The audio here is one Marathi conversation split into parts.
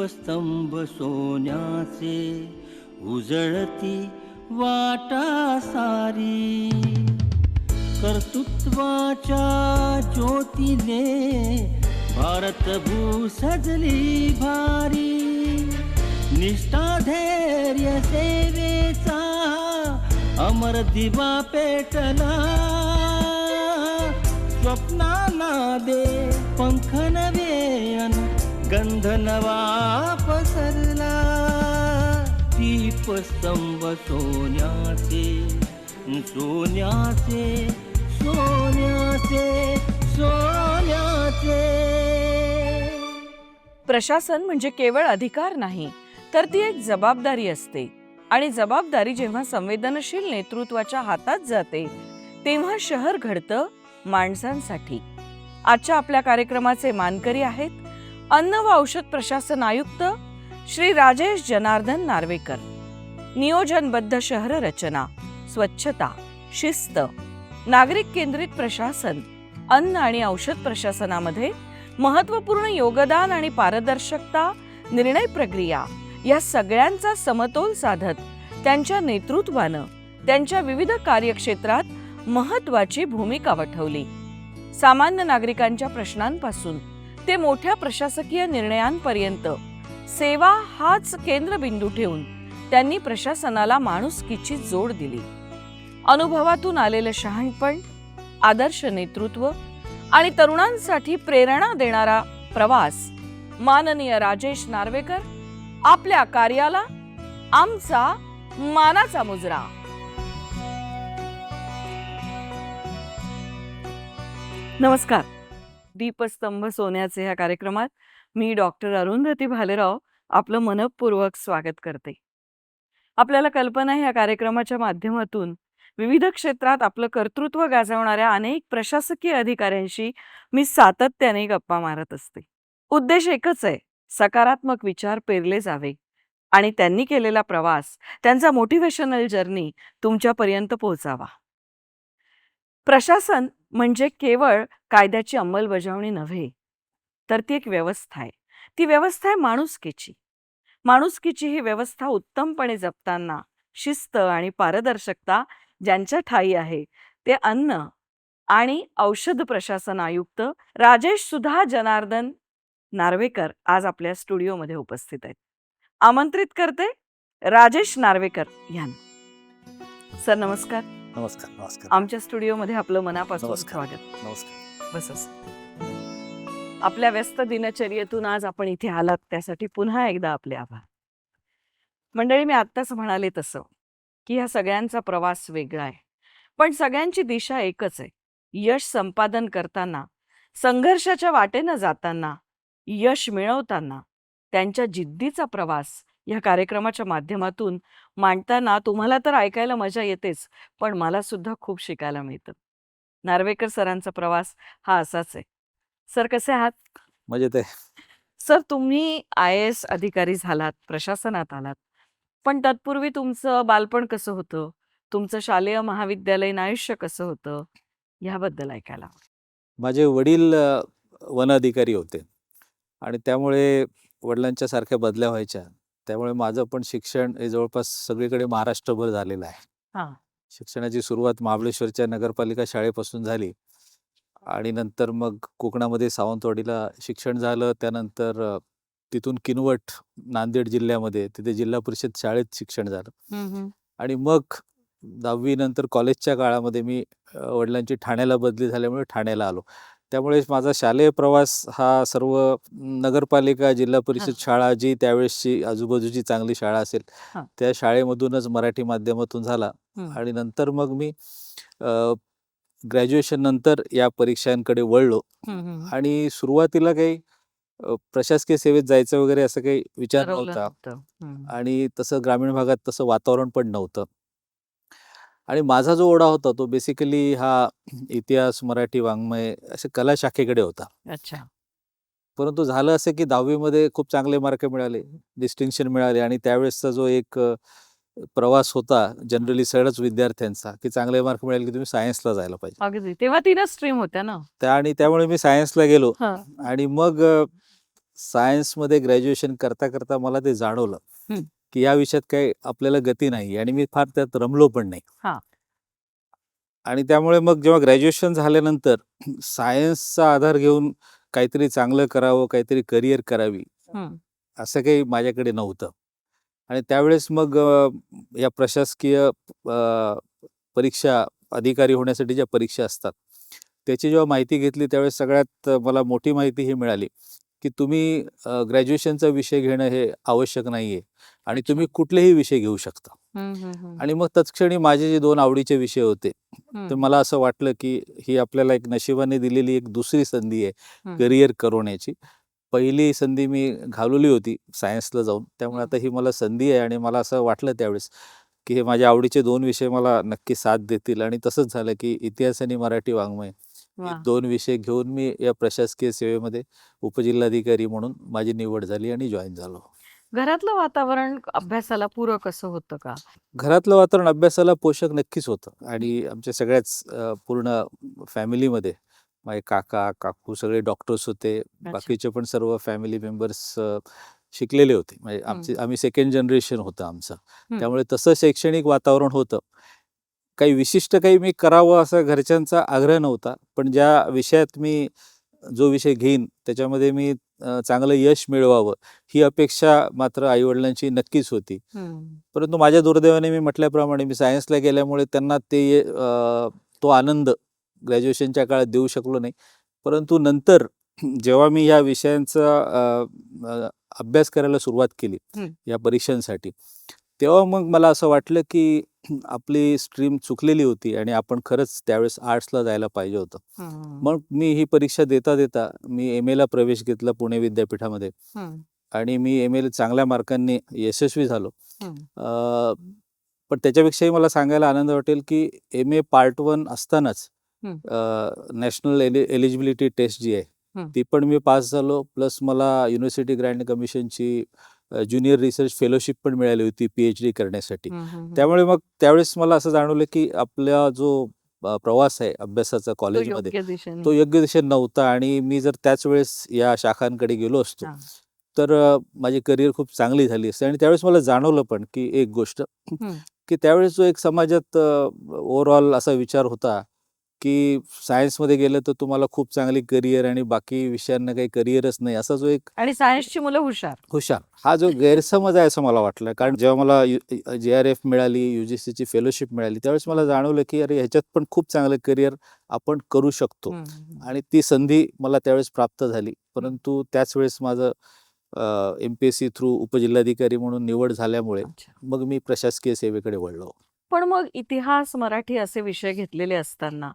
दीपस्तंभ सोन्याचे उजळती वाटा सारी, कर्तृत्वाच्या ज्योतीने भारतभू सजली भारी, निष्ठा धैर्य सेवेचा अमर दिवा पेटला, स्वप्नांना दे पंख नवे अन गंध नवा पसरला, दीपस्तंभ सोन्याचे सोन्याचे सोन्याचे सोन्याचे. प्रशासन म्हणजे केवळ अधिकार नाही, तर ती एक जबाबदारी असते. आणि जबाबदारी जेव्हा संवेदनशील नेतृत्वाच्या हातात जाते तेव्हा शहर घडतं माणसांसाठी. आजच्या आपल्या कार्यक्रमाचे मानकरी आहेत अन्न व औषध प्रशासन आयुक्त श्री राजेश जनार्दन नार्वेकर. नियोजनबद्ध शहर रचना, स्वच्छता, शिस्त, नागरिक केंद्रित प्रशासन, अन्न आणि औषध प्रशासनामध्ये महत्त्वपूर्ण योगदान आणि पारदर्शकता, निर्णय प्रक्रिया या सगळ्यांचा समतोल साधत त्यांच्या नेतृत्वानं त्यांच्या विविध कार्यक्षेत्रात महत्त्वाची भूमिका वठवली. सामान्य नागरिकांच्या प्रश्नांपासून ते मोठ्या प्रशासकीय निर्णयांपर्यंत सेवा हाच केंद्रबिंदू ठेवून त्यांनी प्रशासनाला माणुसकीची जोड दिली. अनुभवातून आलेलं शहाणपण, आदर्श नेतृत्व आणि तरुणांसाठी प्रेरणा देणारा प्रवास. माननीय राजेश नार्वेकर, आपल्या कार्याला आमचा मानाचा मुजरा. नमस्कार. दीपस्तंभ सोन्याचे ह्या कार्यक्रमात मी डॉक्टर अरुंधती भालेराव आपलं मनपूर्वक स्वागत करते. आपल्याला कल्पना आहे, या कार्यक्रमाच्या माध्यमातून विविध क्षेत्रात आपलं कर्तृत्व गाजवणाऱ्या अनेक प्रशासकीय अधिकाऱ्यांशी मी सातत्याने गप्पा मारत असते. उद्देश एकच आहे, सकारात्मक विचार पेरले जावे आणि त्यांनी केलेला प्रवास, त्यांचा मोटिवेशनल जर्नी तुमच्यापर्यंत पोहोचावा. प्रशासन म्हणजे केवळ कायद्याची अंमलबजावणी नव्हे, तर ती एक व्यवस्था आहे. ती व्यवस्था आहे माणुसकीची. माणुसकीची ही व्यवस्था उत्तमपणे जपताना शिस्त आणि पारदर्शकता ज्यांच्या ठायी आहे ते अन्न आणि औषध प्रशासन आयुक्त राजेश सुधा जनार्दन नार्वेकर आज आपल्या स्टुडिओमध्ये उपस्थित आहेत. आमंत्रित करते राजेश नार्वेकर यांना. सर नमस्कार. नमस्कार. नमस्कार. आमच्या स्टुडिओमध्ये आपलं मनापासून स्वागत. नमस्कार. बस. आपल्या व्यस्त दिनचर्येतून आज आपण इथे आलात त्यासाठी पुन्हा एकदा आपले आभार. मंडळी, मी आत्ताच म्हणाले तसं की ह्या सगळ्यांचा प्रवास वेगळा आहे, पण सगळ्यांची दिशा एकच आहे. यश संपादन करताना, संघर्षाच्या वाटेनं जाताना, यश मिळवताना त्यांच्या जिद्दीचा प्रवास या कार्यक्रमाच्या माध्यमातून मांडताना तुम्हाला तर ऐकायला मजा येतेच, पण मला सुद्धा खूप शिकायला मिळतं. नार्वेकर सरांचा प्रवास हा असाच आहे. सर कसे आहात? मजेत आहे. सर, तुम्ही IAS अधिकारी झालात, प्रशासनात आलात, पण तत्पूर्वी तुमचं बालपण कसं होतं, तुमचं शालेय महाविद्यालयीन आयुष्य कसं होतं, याबद्दल ऐकायला आवडेल. माझे वडील वन अधिकारी होते आणि त्यामुळे वडिलांच्या सारख्या बदल्या व्हायच्या. त्यामुळे माझं पण शिक्षण हे जवळपास सगळीकडे महाराष्ट्रभर झालेलं आहे. हां. शिक्षणाची सुरुवात महाबळेश्वरच्या नगरपालिका शाळेपासून झाली आणि नंतर मग कोकणामध्ये सावंतवाडीला शिक्षण झालं. त्यानंतर तिथून किनवट, नांदेड जिल्ह्यामध्ये, तिथे जिल्हा परिषद शाळेत शिक्षण झालं. आणि मग 10वी नंतर कॉलेजच्या काळामध्ये मी वडिलांची ठाण्याला बदली झाल्यामुळे ठाण्याला आलो. त्यामुळे माझा शालेय प्रवास हा सर्व नगरपालिका, जिल्हा परिषद शाळा, जी त्यावेळेसची आजूबाजूची चांगली शाळा असेल त्या शाळेमधूनच मराठी माध्यमातून झाला. आणि नंतर मग मी ग्रॅज्युएशन नंतर या परीक्षांकडे वळलो. आणि सुरुवातीला काही प्रशासकीय सेवेत जायचं वगैरे असं काही विचार नव्हता आणि तसं ग्रामीण भागात तसं वातावरण पण नव्हतं. आणि माझा जो ओढा होता तो बेसिकली हा इतिहास, मराठी, वाङ्मय असे कला शाखेकडे होता. अच्छा. परंतु झालं असं की 10वी मध्ये खूप चांगले मार्क मिळाले, डिस्टिंक्शन मिळाले आणि त्यावेळेसचा जो एक प्रवास होता जनरली सगळ्याच विद्यार्थ्यांचा की चांगले मार्क मिळाले की तुम्ही सायन्सला जायला पाहिजे. अगदी तेव्हा 3च स्ट्रीम होत्या ना. आणि त्यामुळे मी सायन्सला गेलो. आणि मग सायन्समध्ये ग्रॅज्युएशन करता करता मला ते जाणवलं हं. की या विषयात काही आपल्याला गती नाही आणि मी फार त्यात रमलो पण नाही. हां. आणि त्यामुळे मग जेव्हा ग्रॅज्युएशन झाल्यानंतर सायन्सचा आधार घेऊन काहीतरी चांगलं करावं, काहीतरी करिअर करावी, हं. असं काही माझ्याकडे नव्हतं. आणि त्यावेळेस मग या प्रशासकीय परीक्षा, अधिकारी होण्यासाठी ज्या परीक्षा असतात, त्याची जेव्हा माहिती घेतली त्यावेळेस सगळ्यात मला मोठी माहिती ही मिळाली की तुम्ही ग्रॅज्युएशनचा विषय घेणं हे आवश्यक नाही आहे आणि अच्छा. तुम्ही कुठलेही विषय घेऊ शकता. हं, हं, हं. आणि मग तत्क्षणी माझे जे 2 आवडीचे विषय होते, तर हं, मला असं वाटलं की ही आपल्याला एक नशिबाने दिलेली एक दुसरी संधी आहे हं. करिअर करवण्याची. पहिली संधी मी घालवली होती सायन्सला जाऊन. त्यामुळे हं. आता ही मला संधी आहे आणि मला असं वाटलं त्यावेळेस की हे माझ्या आवडीचे 2 विषय मला नक्की साथ देतील आणि तसंच झालं की इतिहास आणि मराठी वाङ्मय हे वाह! 2 विषय घेऊन मी या प्रशासकीय सेवेमध्ये उपजिल्हाधिकारी म्हणून माझी निवड झाली आणि जॉइन झालो. घरातलं वातावरण अभ्यासाला पूरक असं होतं का? घरातलं वातावरण अभ्यासाला पोषक नक्कीच होतं हं. आणि आमच्या सगळ्याच पूर्ण फॅमिलीमध्ये माझे काका, काकू सगळे डॉक्टर्स होते. अच्छा. बाकीचे पण सर्व फॅमिली मेंबर्स शिकलेले होते. म्हणजे हं. आम्ही सेकंड जनरेशन होतं आमचं. हं. त्यामुळे तसं शैक्षणिक वातावरण होतं. काही विशिष्ट काही मी करावं असा घरच्यांचा आग्रह नव्हता. पण ज्या विषयात मी जो विषय घेईन त्याच्यामध्ये मी चांगलं यश मिळवावं ही अपेक्षा मात्र आई-वडिलांची नक्कीच होती. हं. परंतु माझ्या दुर्दैवाने मी म्हटल्याप्रमाणे मी सायन्सला गेल्यामुळे त्यांना ते तो आनंद ग्रॅज्युएशनच्या काळात देऊ शकलो नाही. परंतु नंतर जेव्हा मी या विषयांचा अभ्यास करायला सुरुवात केली हं. या परीक्षांसाठी, तेव्हा मग मला असं वाटलं की आपली स्ट्रीम चुकलेली होती आणि आपण खरंच त्यावेळेस आर्ट्सला जायला पाहिजे होतं. हं. मग मी ही परीक्षा देता मी एम-एला प्रवेश घेतला पुणे विद्यापीठामध्ये हं. आणि मी एम-एला चांगल्या मार्कांनी यशस्वी झालो. हं. अ, पण त्याच्यापेक्षाही मला सांगायला आनंद वाटेल की एम-ए पार्ट 1 असतानाच हं. नॅशनल एलिजिबिलिटी टेस्ट जी आहे, हं. ती पण मी पास झालो. प्लस मला युनिव्हर्सिटी ग्रँट कमिशनची ज्युनियर रिसर्च फेलोशिप पण मिळाली होती पी-एच-डी करण्यासाठी. हं, हं, हं. त्यामुळे मग त्यावेळेस मला असं जाणवलं की आपला जो प्रवास आहे अभ्यासाचा तो कॉलेजमध्ये, योग्य दिशेने. तो योग्य दिशेत नव्हता आणि मी जर त्याच वेळेस या शाखांकडे गेलो असतो, हां. तर माझी करिअर खूप चांगली झाली असती. आणि त्यावेळेस मला जाणवलं पण की एक गोष्ट हं. की त्यावेळेस जो एक समाजात ओव्हरऑल असा विचार होता की सायन्समध्ये गेलं तर तुम्हाला खूप चांगली करिअर आणि बाकी विषयांना काही करिअरच नाही, असा जो एक आणि सायन्सची मुलं हुशार. हुशार हा जो गैरसमज आहे असं मला वाटलं. कारण जेव्हा मला जे-आर-एफ मिळाली, यू-जी-सीची फेलोशिप मिळाली, त्यावेळेस मला हं. जाणवलं की अरे ह्याच्यात पण खूप चांगलं करिअर आपण करू शकतो. हं, हं. आणि ती संधी मला त्यावेळेस प्राप्त झाली. परंतु त्याच वेळेस माझं एम-पी-एस-सी थ्रू उपजिल्हाधिकारी म्हणून निवड झाल्यामुळे अच्छा. मग मी प्रशासकीय सेवेकडे वळलो. पण मग इतिहास, मराठी असे विषय घेतलेले असताना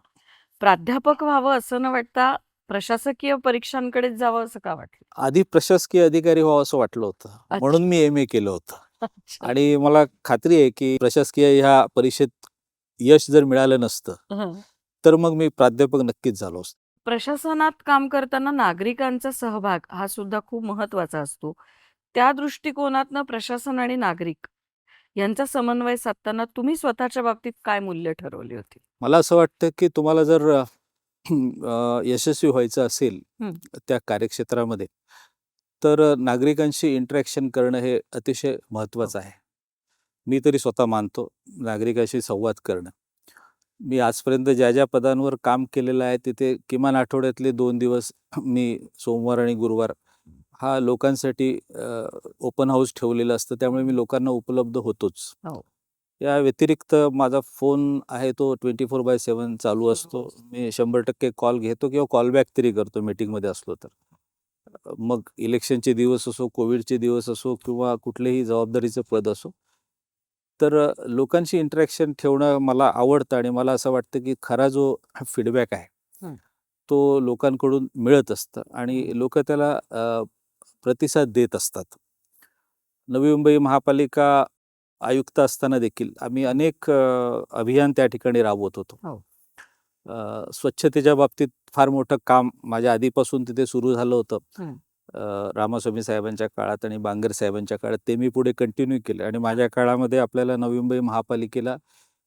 प्राध्यापक व्हावं असं न वाटता प्रशासकीय परीक्षांकडेच जावं असं का वाटलं? आधी प्रशासकीय अधिकारी व्हावं असं वाटलं होतं. म्हणून अच्छा. मी एम-ए केलं होतं. अच्छा. आणि मला खात्री आहे की प्रशासकीय ह्या परीक्षेत यश जर मिळालं नसतं, हं. तर मग मी प्राध्यापक नक्कीच झालो असतो. प्रशासनात काम करताना नागरिकांचा सहभाग हा सुद्धा खूप महत्वाचा असतो. त्या दृष्टिकोनातनं प्रशासन आणि नागरिक यांचा समन्वय साधताना तुम्ही स्वतःच्या बाबतीत काय मूल्य ठरवली होती? मला असं वाटतं की तुम्हाला जर यशस्वी व्हायचं असेल हं. त्या कार्यक्षेत्रामध्ये, तर नागरिकांशी इंटरॅक्शन करणं हे अतिशय महत्त्वाचं आहे. मी तरी स्वतः मानतो नागरिकांशी संवाद करणं. मी आजपर्यंत ज्या पदांवर काम केलेलं आहे तिथे किमान आठवड्यातले 2 दिवस मी सोमवार आणि गुरुवार हा लोकांसाठी ओपन हाऊस ठेवलेलं असतं. त्यामुळे मी लोकांना उपलब्ध होतोच. हो. या व्यतिरिक्त माझा फोन आहे तो 24/7 चालू असतो. मी 100% कॉल घेतो किंवा कॉल बॅक तरी करतो मीटिंगमध्ये असलो तर. मग इलेक्शनचे दिवस असो, कोविडचे दिवस असो किंवा कुठलेही जबाबदारीचं पद असो. तर लोकांशी इंटरॅक्शन ठेवणं मला आवडतं आणि मला असं वाटतं की खरा जो फीडबॅक आहे, हं. तो लोकांकडून मिळत असतं आणि हं. लोकं त्याला प्रतिसाद देत असतात. नवी मुंबई महापालिका आयुक्त असताना देखील आम्ही अनेक अभियान त्या ठिकाणी राबवत होतो. हो. स्वच्छतेच्या बाबतीत फार मोठं काम माझ्या आधीपासून तिथे सुरू झालं होतं. हं. रामास्वामी साहेबांच्या काळात आणि बांगर साहेबांच्या काळात ते मी पुढे कंटिन्यू केलं आणि माझ्या काळामध्ये आपल्याला नवी मुंबई महापालिकेला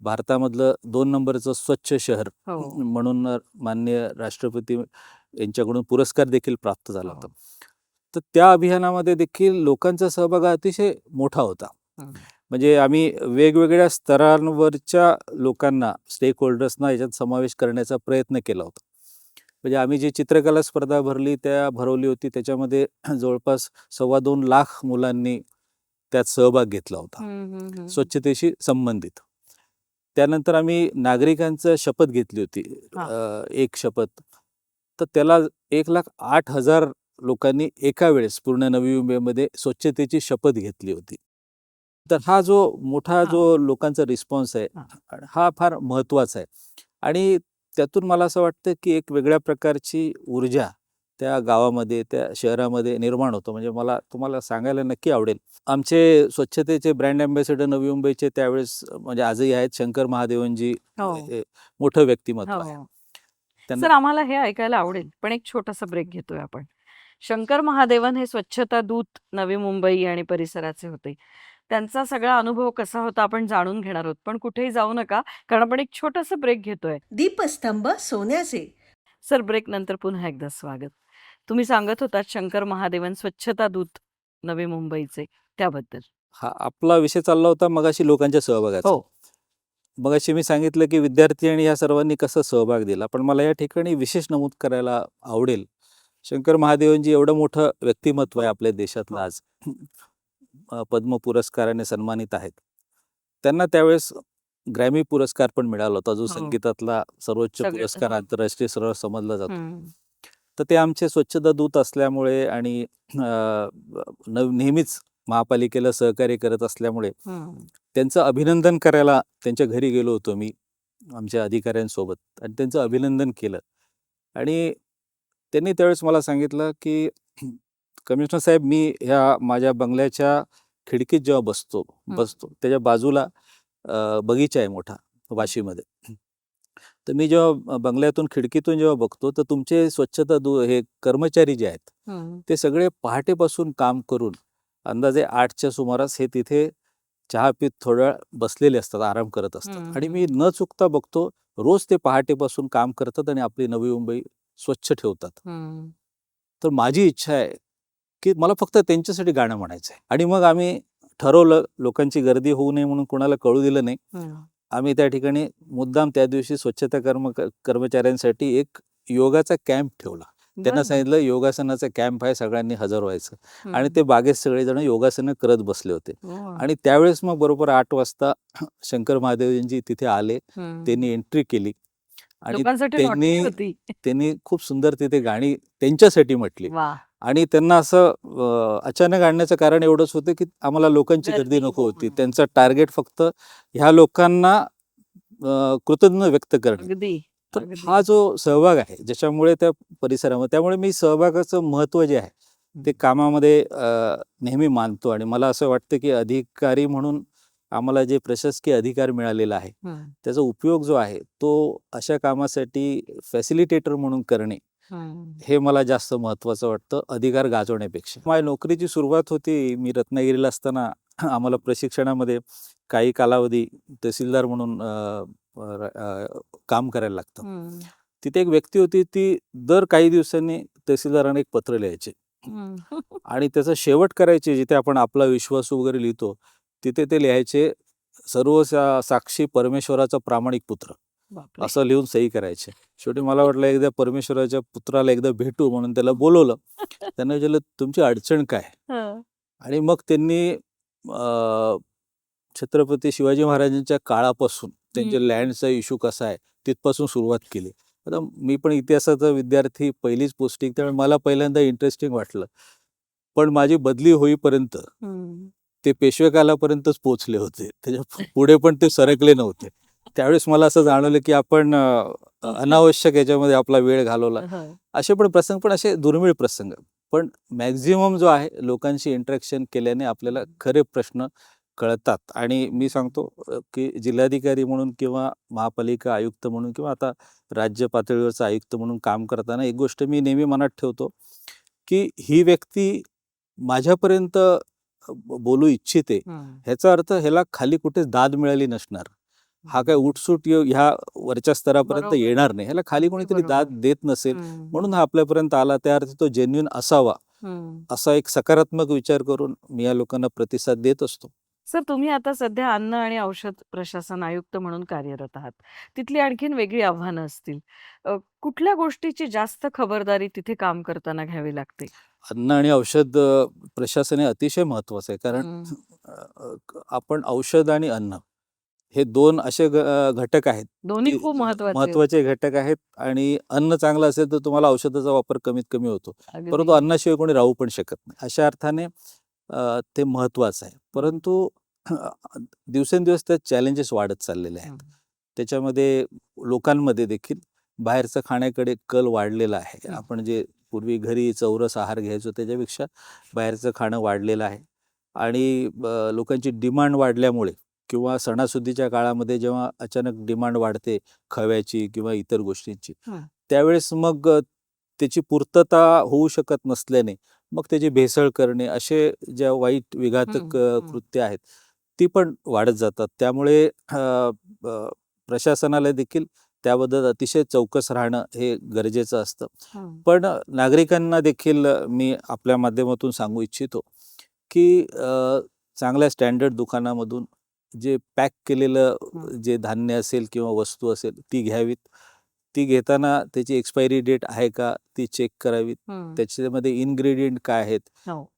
भारतामधलं 2 नंबरचं स्वच्छ शहर हो. म्हणून माननीय राष्ट्रपती यांच्याकडून पुरस्कार देखील प्राप्त झाला होता. हो. तर त्या अभियानामध्ये देखील लोकांचा सहभाग हा अतिशय मोठा होता. म्हणजे आम्ही वेगवेगळ्या स्तरांवरच्या लोकांना, स्टेक होल्डर्सना याच्यात समावेश करण्याचा प्रयत्न केला होता. म्हणजे आम्ही जी चित्रकला स्पर्धा भरवली होती त्याच्यामध्ये जवळपास 2.25 लाख मुलांनी त्यात सहभाग घेतला होता, स्वच्छतेशी संबंधित. त्यानंतर आम्ही नागरिकांचं शपथ घेतली होती, एक शपथ. तर त्याला 1,08,000 लोकांनी एका वेळेस पूर्ण नवी मुंबईमध्ये स्वच्छतेची शपथ घेतली होती. तर हा जो मोठा जो लोकांचा रिस्पॉन्स आहे हा फार महत्त्वाचा आहे. आणि त्यातून मला असं वाटतं की एक वेगळ्या प्रकारची ऊर्जा त्या गावामध्ये, त्या शहरामध्ये निर्माण होतं. म्हणजे मला तुम्हाला सांगायला नक्की आवडेल, आमचे स्वच्छतेचे ब्रँड अँबॅसेडर नवी मुंबईचे त्यावेळेस म्हणजे आजही आहेत, शंकर महादेवनजी. हे मोठं व्यक्तिमत्व आहे. सर, आम्हाला हे ऐकायला आवडेल, पण एक छोटासा ब्रेक घेतोय आपण. शंकर महादेवन हे स्वच्छता दूत नवी मुंबई आणि परिसराचे होते. त्यांचा सगळा अनुभव कसा होता आपण जाणून घेणार आहोत, पण कुठेही जाऊ नका, कारण आपण एक छोटासा ब्रेक घेतोय. दीपस्तंभ सोन्याचे. सर, ब्रेक नंतर पुन्हा एकदा स्वागत. तुम्ही सांगत होतात शंकर महादेवन स्वच्छता दूत नवी मुंबईचे, त्याबद्दल. हा आपला विषय चालला होता मगाशी लोकांच्या सहभागाचा. मगाशी मी सांगितलं की विद्यार्थी आणि या सर्वांनी कसा सहभाग दिला, पण मला या ठिकाणी विशेष नमूद करायला आवडेल, शंकर महादेवनजी एवढं मोठं व्यक्तिमत्व आहे आपल्या देशातलं, आज पद्म पुरस्काराने सन्मानित आहेत. त्यांना त्यावेळेस ग्रॅमी पुरस्कार पण मिळाला होता, जो संगीतातला सर्वोच्च पुरस्कार आंतरराष्ट्रीय स्तरावर समजला जातो. तर ते आमचे स्वच्छता दूत असल्यामुळे आणि नेहमीच महापालिकेला सहकार्य करत असल्यामुळे त्यांचं अभिनंदन करायला त्यांच्या घरी गेलो होतो मी आमच्या अधिकाऱ्यांसोबत, आणि त्यांचं अभिनंदन केलं. आणि त्यांनी त्यावेळेस मला सांगितलं की कमिशनर साहेब, मी ह्या माझ्या बंगल्याच्या खिडकीत जेव्हा बसतो त्याच्या बाजूला बगीचा आहे मोठा वाशीमध्ये. तर मी जेव्हा बंगल्यातून खिडकीतून जेव्हा बघतो तर तुमचे स्वच्छता हे कर्मचारी जे आहेत ते सगळे पहाटेपासून काम करून अंदाजे 8च्या सुमारास हे तिथे चहा पीत थोड्या वेळ बसलेले असतात, आराम करत असतात. आणि मी न चुकता बघतो रोज ते पहाटेपासून काम करतात आणि आपली नवी मुंबई स्वच्छ ठेवतात. तर माझी इच्छा आहे की मला फक्त त्यांच्यासाठी गाणं म्हणायचं आहे. आणि मग आम्ही ठरवलं, लोकांची गर्दी होऊ नये म्हणून कोणाला कळू दिलं नाही. आम्ही त्या ठिकाणी मुद्दाम त्या दिवशी स्वच्छता कर्मचाऱ्यांसाठी एक योगाचा कॅम्प ठेवला. त्यांना सांगितलं योगासनाचा कॅम्प आहे, सगळ्यांनी हजर व्हायचं. आणि ते बागेत सगळेजण योगासनं करत बसले होते. आणि त्यावेळेस मग बरोबर 8 वाजता शंकर महादेवजी तिथे आले, त्यांनी एंट्री केली आणि त्यांनी खूप सुंदर तिथे गाणी त्यांच्यासाठी म्हटली. आणि त्यांना असं अचानक आणण्याचं कारण एवढंच होतं की आम्हाला लोकांची गर्दी नको होती. त्यांचं टार्गेट फक्त ह्या लोकांना कृतज्ञता व्यक्त करणे. तर हा जो सहभाग आहे ज्याच्यामुळे त्या परिसरामध्ये, त्यामुळे मी सहभागाचं महत्त्व जे आहे ते कामामध्ये नेहमी मानतो. आणि मला असं वाटतं की अधिकारी म्हणून आम्हाला जे प्रशासकीय अधिकार मिळालेला आहे त्याचा उपयोग जो आहे तो अशा कामासाठी फॅसिलिटेटर म्हणून करणे हे मला जास्त महत्त्वाचं वाटतं अधिकार गाजवण्यापेक्षा. माझ्या नोकरीची सुरुवात होती, मी रत्नागिरीला असताना आम्हाला प्रशिक्षणामध्ये काही कालावधी तहसीलदार म्हणून काम करायला लागतं. तिथे एक व्यक्ती होती, ती दर काही दिवसांनी तहसीलदारांना एक पत्र लिहायचे आणि त्याचा शेवट करायचे, जिथे आपण आपला विश्वास वगैरे लिहितो तिथे ते लिहायचे, सर्व साक्षी परमेश्वराचा प्रामाणिक पुत्र, असं लिहून सही करायचे. शेवटी मला वाटलं एकदा परमेश्वराच्या पुत्राला एकदा भेटू म्हणून त्याला बोलवलं. त्यांना विचारलं तुमची अडचण काय, आणि मग त्यांनी छत्रपती शिवाजी महाराजांच्या काळापासून त्यांच्या लँडचा इश्यू कसा आहे तिथपासून सुरुवात केली. आता मी पण इतिहासाचा विद्यार्थी, पहिलीच पोस्टिंग, त्यामुळे मला पहिल्यांदा इंटरेस्टिंग वाटलं. पण माझी बदली होईपर्यंत ते पेशवेकालापर्यंतच पोहोचले होते, त्याच्या पुढे पण ते सरकले नव्हते. त्यावेळेस मला असं जाणवलं की आपण अनावश्यक याच्यामध्ये आपला वेळ घालवला. असे पण प्रसंग, पण असे दुर्मिळ प्रसंग, पण मॅक्झिमम जो आहे लोकांशी इंटरॅक्शन केल्याने आपल्याला खरे प्रश्न कळतात. आणि मी सांगतो की जिल्हाधिकारी म्हणून किंवा महापालिका आयुक्त म्हणून किंवा आता राज्य पातळीवरचा आयुक्त म्हणून काम करताना एक गोष्ट मी नेहमी मनात ठेवतो की ही व्यक्ती माझ्यापर्यंत बोलू इच्छिते, ह्याचा अर्थ ह्याला खाली कुठे दाद मिळाली नसणार. हा काय उठसूट ह्या वरच्या स्तरापर्यंत येणार नाही, ह्याला खाली कोणीतरी दाद देत नसेल म्हणून हा आपल्यापर्यंत आला, त्या अर्थी तो जेन्युइन असावा असा एक सकारात्मक विचार करून मी या लोकांना प्रतिसाद देत असतो. सर, तुम्ही आता सध्या अन्न आणि औषध प्रशासन आयुक्त म्हणून कार्यरत आहात. तिथली आणखीन वेगळी आव्हानं असतील. कुठल्या गोष्टीची जास्त खबरदारी तिथे काम करताना घ्यावी लागते? अन्न आणि औषध प्रशासन हे अतिशय महत्त्वाचं आहे. कारण आपण औषध आणि अन्न हे 2 असे घटक आहेत. दोन्ही की खूप महत्वाचे आहेत. महत्त्वाचे घटक आहेत आणि अन्न चांगलं असेल तर तुम्हाला औषधाचा वापर कमीत कमी होतो. अगदी. परंतु अन्नाशिवाय कोणी राहू पण शकत नाही. अशा अर्थाने ते महत्त्वाचं आहे. परंतु दिवसेंदिवस त्यात चॅलेंजेस वाढत चाललेले आहेत. त्याच्यामध्ये लोकांमध्ये देखील बाहेरचं खाण्याकडे कल वाढलेला आहे. आपण जे पूर्वी घरी चौरस आहार घ्यायचो त्याच्यापेक्षा बाहेरचं खाणं वाढलेलं आहे आणि लोकांची डिमांड वाढल्यामुळे किंवा सणासुदीच्या काळामध्ये जेव्हा अचानक डिमांड वाढते खव्याची किंवा इतर गोष्टींची, त्यावेळेस मग त्याची पूर्तता होऊ शकत नसल्याने मग त्याची भेसळ करणे असे ज्या वाईट विघातक कृत्य आहेत ती पण वाढत जातात. त्यामुळे प्रशासनाला देखील त्याबद्दल अतिशय चौकस राहणं हे गरजेचं असतं. पण नागरिकांना देखील मी आपल्या माध्यमातून सांगू इच्छितो की चांगल्या स्टँडर्ड दुकानामधून जे पॅक केलेलं जे धान्य असेल किंवा वस्तू असेल ती घ्यावीत. ती घेताना त्याची एक्सपायरी डेट आहे का ती चेक करावीत. त्याच्यामध्ये इन्ग्रेडियंट काय आहेत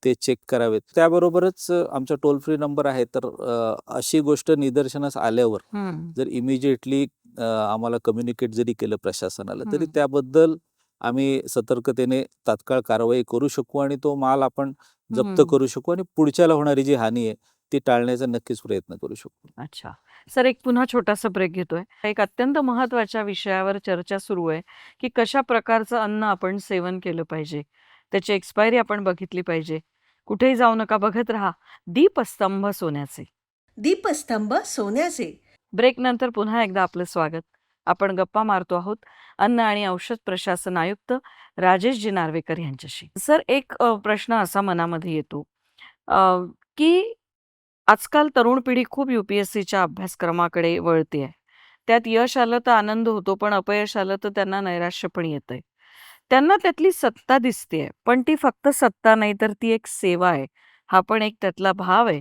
ते चेक करावेत. त्याबरोबरच आमचा टोल फ्री नंबर आहे. तर अशी गोष्ट निदर्शनास आल्यावर जर इमिजिएटली आम्हाला कम्युनिकेट जरी केलं प्रशासनाला तरी त्याबद्दल आम्ही सतर्कतेने तात्काळ कारवाई करू शकू आणि तो माल आपण जप्त करू शकू आणि पुढच्याला होणारी जी हानी आहे ती टाळण्याचा नक्कीच प्रयत्न करू शकू. अच्छा. सर, एक पुन्हा छोटासा ब्रेक घेतोय. एक अत्यंत महत्त्वाच्या विषयावर चर्चा सुरू आहे की कशा प्रकारचं अन्न आपण सेवन केलं पाहिजे. त्याची एक्सपायरी आपण बघितली पाहिजे. कुठेही जाऊ नका, बघत राहा दीपस्तंभ सोन्याचे. दीपस्तंभ सोन्याचे. ब्रेक नंतर पुन्हा एकदा आपलं स्वागत. आपण गप्पा मारतो आहोत अन्न आणि औषध प्रशासन आयुक्त राजेशजी नार्वेकर यांच्याशी. सर, एक प्रश्न असा मनामध्ये येतो की आजकाल तरुण पिढी खूप UPSCच्या अभ्यासक्रमाकडे वळते आहे. त्यात यश आलं तर आनंद होतो, पण अपयश आलं तर त्यांना नैराश्य पण येतंय. त्यांना त्यातली सत्ता दिसतेय, पण ती फक्त सत्ता नाही तर ती एक सेवा आहे. हा पण एक त्यातला भाव आहे.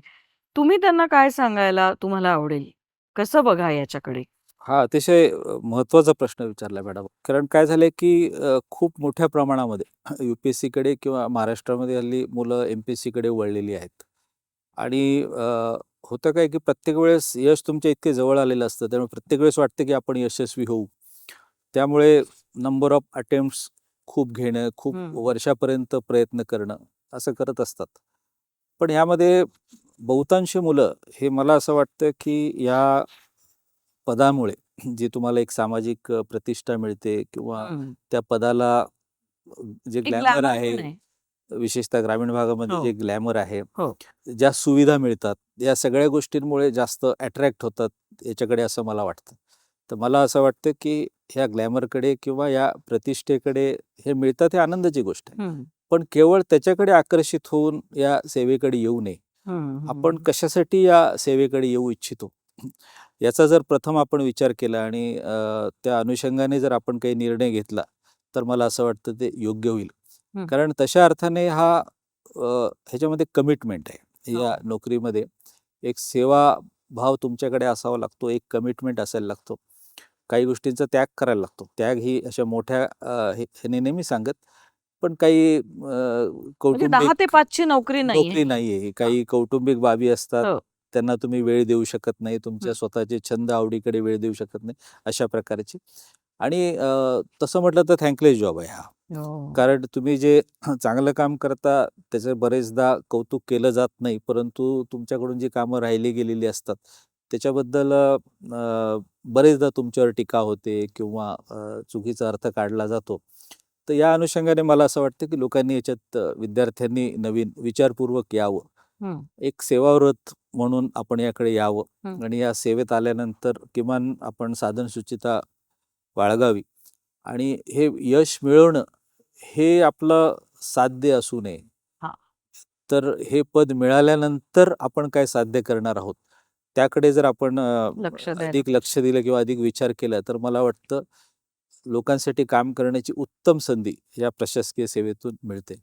तुम्ही त्यांना काय सांगायला तुम्हाला आवडेल? कसं बघा याच्याकडे? हा अतिशय महत्त्वाचा प्रश्न विचारला मॅडम. कारण काय झालंय की खूप मोठ्या प्रमाणामध्ये UPSCकडे किंवा महाराष्ट्रामध्ये हल्ली मुलं MPSCकडे वळलेली आहेत. आणि होतं काय की प्रत्येक वेळेस यश तुमच्या इतके जवळ आलेलं असतं त्यामुळे प्रत्येक वेळेस वाटतं की आपण यशस्वी होऊ. त्यामुळे नंबर ऑफ अटेम्प्ट्स खूप घेणं, खूप वर्षापर्यंत प्रयत्न करणं असं करत असतात. पण ह्यामध्ये बहुतांशी मुलं हे मला असं वाटतं की या पदामुळे जी तुम्हाला एक सामाजिक प्रतिष्ठा मिळते किंवा त्या पदाला जे एक ग्लॅमर ग्लॅमर आहे पण आहे. विशेषतः ग्रामीण भागामध्ये हो. जे ग्लॅमर आहे, हो. ज्या सुविधा मिळतात, या सगळ्या गोष्टींमुळे जास्त अट्रॅक्ट होतात याच्याकडे असं मला वाटतं. तर मला असं वाटतं की ह्या ग्लॅमरकडे किंवा या प्रतिष्ठेकडे हे मिळतात हे आनंदाची गोष्ट आहे. पण केवळ त्याच्याकडे आकर्षित होऊन या सेवेकडे येऊ नये. आपण कशासाठी या सेवेकडे येऊ इच्छितो याचा जर प्रथम आपण विचार केला आणि त्या अनुषंगाने जर आपण काही निर्णय घेतला तर मला असं वाटतं ते योग्य होईल. कारण तशा अर्थाने हा ह्याच्यामध्ये कमिटमेंट आहे. या नोकरीमध्ये एक सेवा भाव तुमच्याकडे असावा लागतो, एक कमिटमेंट असायला लागतो, काही गोष्टींचा त्याग करायला लागतो. त्याग ही अशा मोठ्या ह्याने नेहमी सांगत, पण काही म्हणजे 10 कौटुंबिक ते 5 ची नोकरी नाहीये. नोकरी नाहीये. काही कौटुंबिक बाबी असतात, हो. त्यांना तुम्ही वेळ देऊ शकत नाही, तुमच्या स्वतःचे छंद आवडीकडे वेळ देऊ शकत नाही, अशा प्रकारची. आणि तसं म्हटलं तर थँकलेस जॉब आहे हा. कारण तुम्ही जे चांगलं काम करता त्याचं बरेचदा कौतुक केलं जात नाही, परंतु तुमच्याकडून जी कामं राहिली गेलेली असतात त्याच्याबद्दल बरेचदा तुमच्यावर टीका होते किंवा चुकीचा अर्थ काढला जातो. तर या अनुषंगाने मला असं वाटतं की लोकांनी याच्यात विद्यार्थ्यांनी नवीन विचारपूर्वक यावं. एक सेवाव्रत म्हणून आपण याकडे यावं आणि या सेवेत आल्यानंतर किमान आपण साधनसुचिता बाळगावी आणि हे यश मिळवणं हे आपलं साध्य असू नये. तर हे पद मिळाल्यानंतर आपण काय साध्य करणार आहोत त्याकडे जर आपण अधिक लक्ष दिलं किंवा अधिक विचार केला तर मला वाटतं लोकांसाठी काम करण्याची उत्तम संधी या प्रशासकीय सेवेतून मिळते.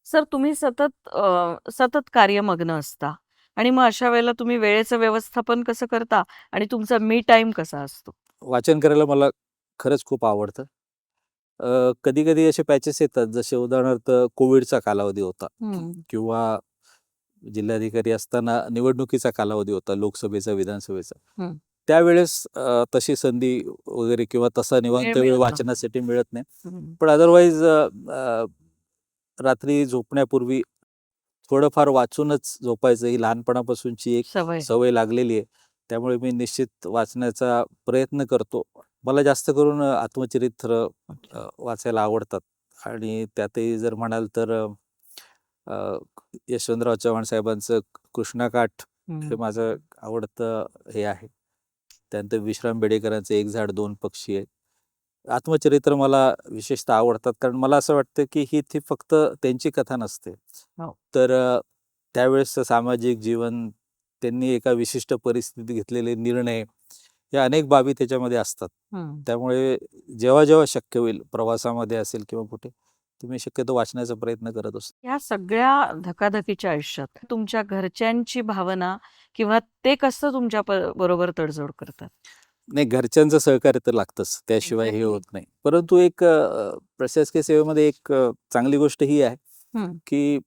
सर, तुम्ही सतत कार्यमग्न असता आणि मग अशा वेळेला तुम्ही वेळेचं व्यवस्थापन कसं करता आणि तुमचा मी टाईम कसा असतो? वाचन करायला मला खरंच खूप आवडतं. कधी-कधी असे पॅचेस येतात, जसे उदाहरणार्थ कोविडचा कालावधी होता किंवा जिल्हाधिकारी असताना निवडणुकीचा कालावधी होता, लोकसभेचा, विधानसभेचा. हं. त्यावेळेस तशी संधी वगैरे किंवा तसा निवांत वेळ मिळत वाचनासाठी मिळत नाही. हं. पण अदरवाईज रात्री झोपण्यापूर्वी थोडंफार वाचूनच झोपायचं, ही लहानपणापासूनची एक सवय. सवय लागलेली आहे. त्यामुळे मी निश्चित वाचण्याचा प्रयत्न करतो. मला जास्त करून आत्मचरित्र वाचायला आवडतात आणि त्यातही जर म्हणाल तर अ, यशवंतराव चव्हाण साहेबांचं कृष्णाकाठ हे माझं आवडतं हे आहे. त्यानंतर विश्राम बेडेकरांचं एक झाड दोन पक्षी आहे. आत्मचरित्र मला विशेषतः आवडतात, कारण मला असं वाटतं की ती फक्त त्यांची कथा नसते. हो. तर त्यावेळेसचं सामाजिक जीवन, त्यांनी एका विशिष्ट परिस्थितीत घेतलेले निर्णय, या अनेक बाबी त्याच्यामध्ये असतात. त्यामुळे जेव्हा शक्य होईल, प्रवासामध्ये असेल किंवा कुठे, तुम्ही शक्यतो वाचण्याचा प्रयत्न करत असतो. या सगळ्या धकाधकीच्या आयुष्यात तुमच्या घरच्यांची भावना किंवा ते कसं तुमच्या बरोबर तडजोड करतात? नाही, घरच्यांचं सहकार्य तर लागतंच, त्याशिवाय हे Exactly. होत नाही. परंतु एक प्रशासकीय सेवेमध्ये एक चांगली गोष्ट ही आहे की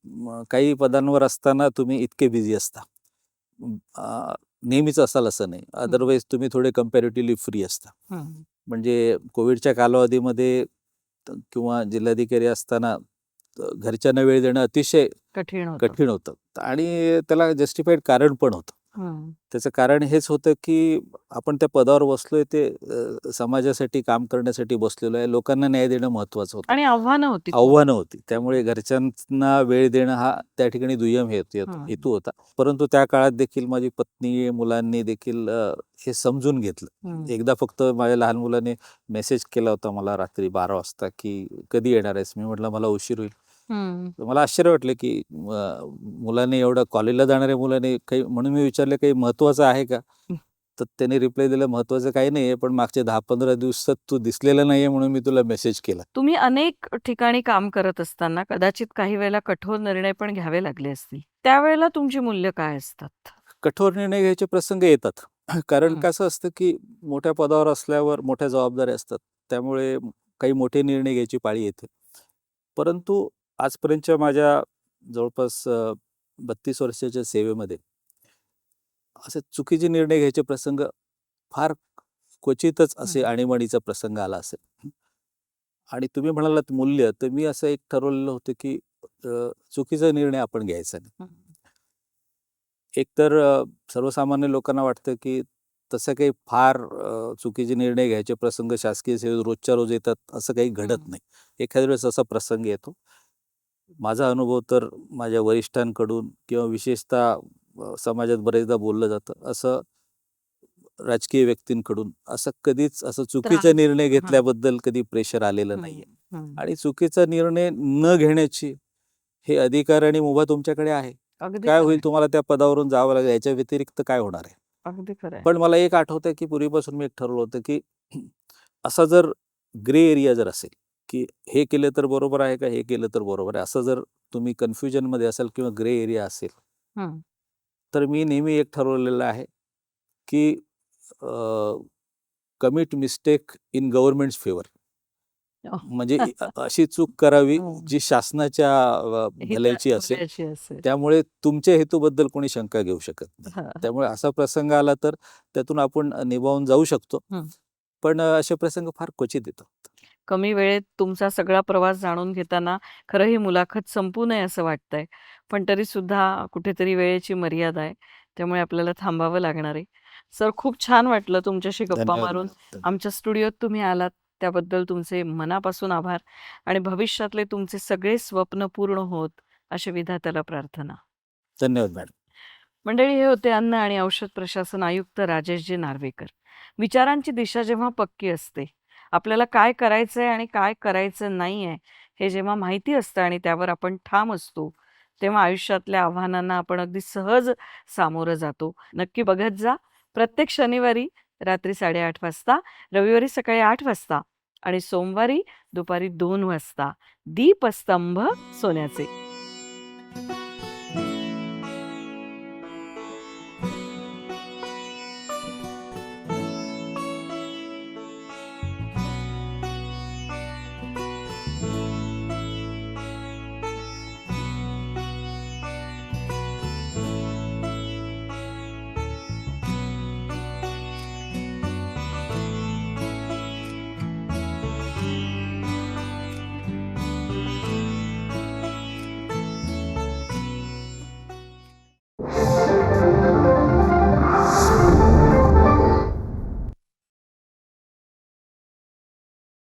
काही पदांवर असताना तुम्ही इतके बिझी असता. नेहमीच असाल असं नाही. अदरवाईज तुम्ही थोडे कंपॅरेटिव्हली फ्री असता. म्हणजे कोविडच्या कालावधीमध्ये किंवा जिल्हाधिकारी असताना घरच्यांना वेळ देणं अतिशय कठीण होतं आणि त्याला जस्टिफाईड कारण पण होतं. त्याचं कारण हेच होतं की आपण त्या पदावर बसलोय, ते समाजासाठी काम करण्यासाठी बसलेलो आहे. लोकांना न्याय देणं महत्वाचं होतं आणि आव्हानं होती. त्यामुळे घरच्यांना वेळ देणं हा त्या ठिकाणी दुय्यम हेतू होता. परंतु त्या काळात देखील माझी पत्नी, मुलांनी देखील हे समजून घेतलं. एकदा फक्त माझ्या लहान मुलाने मेसेज केला होता मला रात्री 12 वाजता की कधी येणार आहेस? मी म्हटलं मला उशीर होईल. मला आश्चर्य वाटलं की मुलाने, एवढं कॉलेजला जाणाऱ्या मुलाने काही, म्हणून मी विचारलं काही महत्वाचं आहे का? तर त्याने रिप्लाय दिला, महत्वाचं काही नाहीये, पण मागच्या 10-15 दिवसात तू दिसलेला नाहीये म्हणून मी तुला मेसेज केला. तुम्ही अनेक ठिकाणी काम करत असताना कदाचित काही वेळेला कठोर निर्णय पण घ्यावे लागले असतील. त्यावेळेला तुमची मूल्य काय असतात? कठोर निर्णय घ्यायचे प्रसंग येतात. कारण कसं असतं की मोठ्या पदावर असल्यावर मोठ्या जबाबदाऱ्या असतात. त्यामुळे काही मोठे निर्णय घ्यायची पाळी येते. परंतु आजपर्यंतच्या माझ्या जवळपास 32 वर्षाच्या सेवेमध्ये असे चुकीचे निर्णय घ्यायचे प्रसंग फार क्वचितच असे आणीबाणीचा प्रसंग आला असेल. आणि तुम्ही म्हणालात मूल्य, तर मी असं एक ठरवलेलं होतं की चुकीचा निर्णय आपण घ्यायचा नाही. एकतर सर्वसामान्य लोकांना वाटतं की तसं काही फार चुकीचे निर्णय घ्यायचे प्रसंग शासकीय सेवेत रोजच्या रोज येतात, असं काही घडत नाही. एखाद्या वेळेस असा प्रसंग येतो. माझा अनुभव तर माझ्या वरिष्ठांकडून किंवा विशेषतः समाजात बरेचदा बोललं जातं, असं राजकीय व्यक्तींकडून असं कधीच असं चुकीचा निर्णय घेतल्याबद्दल कधी प्रेशर आलेलं नाहीये. आणि चुकीचा निर्णय न घेण्याची हे अधिकार आणि मुभा तुमच्याकडे आहे. काय होईल, तुम्हाला त्या पदावरून जावं लागेल, याच्या व्यतिरिक्त काय होणार आहे? अगदी खरं. पण मला एक आठवतंय की पूर्वीपासून मी एक ठरवलं होतं की असा जर ग्रे एरिया जर असेल की हे केलं तर बरोबर आहे का, हे केलं तर बरोबर आहे, असं जर तुम्ही कन्फ्युजन मध्ये असाल किंवा ग्रे एरिया असेल, तर मी नेहमी एक ठरवलेलं आहे की कमिट मिस्टेक इन गव्हर्नमेंट's फेवर. म्हणजे अशी चूक करावी जी शासनाच्या भल्याची असेल. त्यामुळे तुमच्या हेतूबद्दल कोणी शंका घेऊ शकत नाही. त्यामुळे असा प्रसंग आला तर त्यातून आपण निभावून जाऊ शकतो. पण असे प्रसंग फार क्वचित येतात. कमी वेळेत तुमचा सगळा प्रवास जाणून घेताना खरं ही मुलाखत संपू नये असं वाटतंय. पण तरी सुद्धा कुठेतरी वेळेची मर्यादा आहे. त्यामुळे आपल्याला थांबावं लागणार आहे. सर, खूप छान वाटलं तुमच्याशी गप्पा धन्यवाद मारून. मॅडम. आमच्या स्टुडिओत तुम्ही आलात त्याबद्दल तुमचे मनापासून आभार आणि भविष्यातले तुमचे सगळे स्वप्न पूर्ण होत अशी विधात्याला प्रार्थना. धन्यवाद मॅडम. मंडळी, हे होते अन्न आणि औषध प्रशासन आयुक्त राजेशजी नार्वेकर. विचारांची दिशा जेव्हा पक्की असते, आपल्याला काय करायचंय आणि काय करायचं नाहीये हे जेव्हा माहिती असतं आणि त्यावर आपण ठाम असतो, तेव्हा आयुष्यातल्या आव्हानांना आपण अगदी सहज सामोरं जातो. नक्की बघत जा. प्रत्येक शनिवारी रात्री 8:30 वाजता, रविवारी सकाळी 8 वाजता आणि सोमवारी दुपारी 2 वाजता दीपस्तंभ सोन्याचे.